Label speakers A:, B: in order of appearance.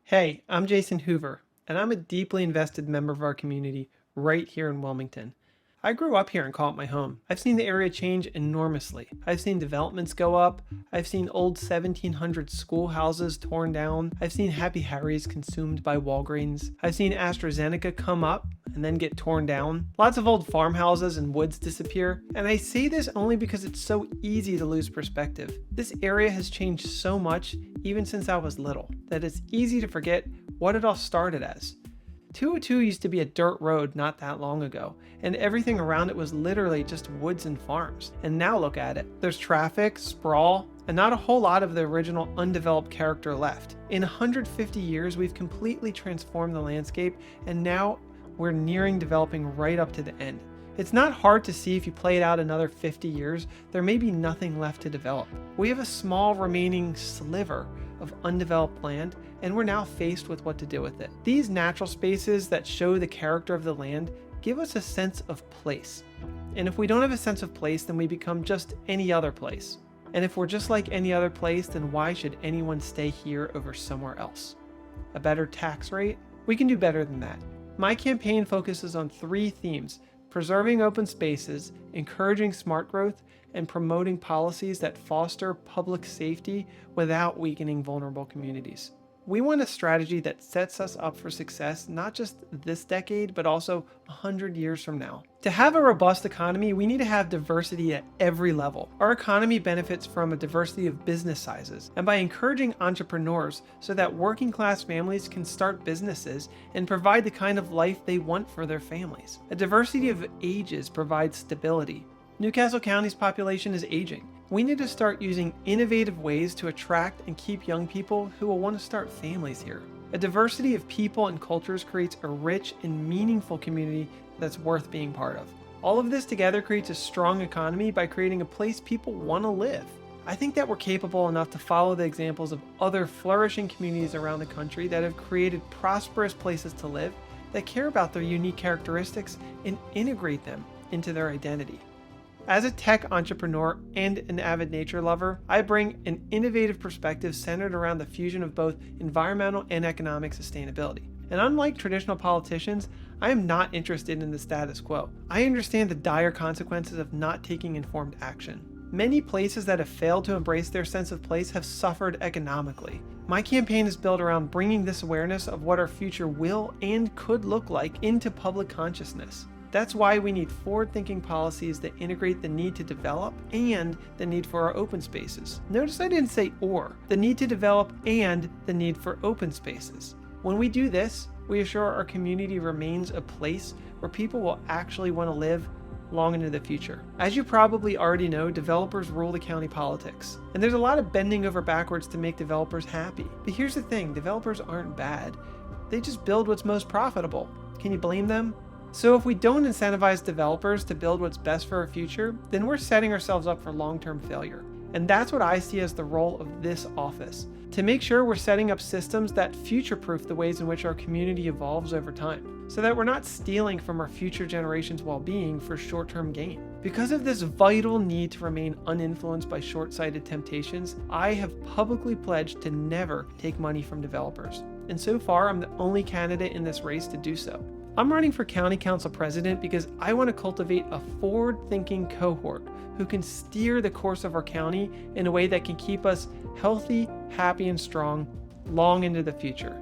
A: Hey, I'm Jason Hoover, and I'm a deeply invested member of our community right here in Wilmington. I grew up here and call it my home. I've seen the area change enormously. I've seen developments go up. I've seen old 1700s schoolhouses torn down. I've seen Happy Harry's consumed by Walgreens. I've seen AstraZeneca come up and then get torn down. Lots of old farmhouses and woods disappear. And I say this only because it's so easy to lose perspective. This area has changed so much, even since I was little, that it's easy to forget what it all started as. 202 used to be a dirt road not that long ago, and everything around it was literally just woods and farms. And now look at it. There's traffic, sprawl, and not a whole lot of the original undeveloped character left. In 150 years, we've completely transformed the landscape, and now we're nearing developing right up to the end. It's not hard to see if you play it out another 50 years, there may be nothing left to develop. We have a small remaining sliver of undeveloped land, and we're now faced with what to do with it. These natural spaces that show the character of the land give us a sense of place. And if we don't have a sense of place, then we become just any other place. And if we're just like any other place, then why should anyone stay here over somewhere else? A better tax rate? We can do better than that. My campaign focuses on 3 themes: preserving open spaces, encouraging smart growth, and promoting policies that foster public safety without weakening vulnerable communities. We want a strategy that sets us up for success not just this decade, but also 100 years from now. To have a robust economy, we need to have diversity at every level. Our economy benefits from a diversity of business sizes, and by encouraging entrepreneurs so that working class families can start businesses and provide the kind of life they want for their families. A diversity of ages provides stability. Newcastle County's population is aging. We need to start using innovative ways to attract and keep young people who will want to start families here. A diversity of people and cultures creates a rich and meaningful community that's worth being part of. All of this together creates a strong economy by creating a place people want to live. I think that we're capable enough to follow the examples of other flourishing communities around the country that have created prosperous places to live, that care about their unique characteristics and integrate them into their identity. As a tech entrepreneur and an avid nature lover, I bring an innovative perspective centered around the fusion of both environmental and economic sustainability. And unlike traditional politicians, I am not interested in the status quo. I understand the dire consequences of not taking informed action. Many places that have failed to embrace their sense of place have suffered economically. My campaign is built around bringing this awareness of what our future will and could look like into public consciousness. That's why we need forward-thinking policies that integrate the need to develop and the need for our open spaces. Notice I didn't say or, the need to develop and the need for open spaces. When we do this, we assure our community remains a place where people will actually want to live long into the future. As you probably already know, developers rule the county politics. And there's a lot of bending over backwards to make developers happy. But here's the thing, developers aren't bad. They just build what's most profitable. Can you blame them? So if we don't incentivize developers to build what's best for our future, then we're setting ourselves up for long-term failure. And that's what I see as the role of this office, to make sure we're setting up systems that future-proof the ways in which our community evolves over time, so that we're not stealing from our future generations' well-being for short-term gain. Because of this vital need to remain uninfluenced by short-sighted temptations, I have publicly pledged to never take money from developers. And so far, I'm the only candidate in this race to do so. I'm running for County Council President because I want to cultivate a forward-thinking cohort who can steer the course of our county in a way that can keep us healthy, happy, and strong long into the future.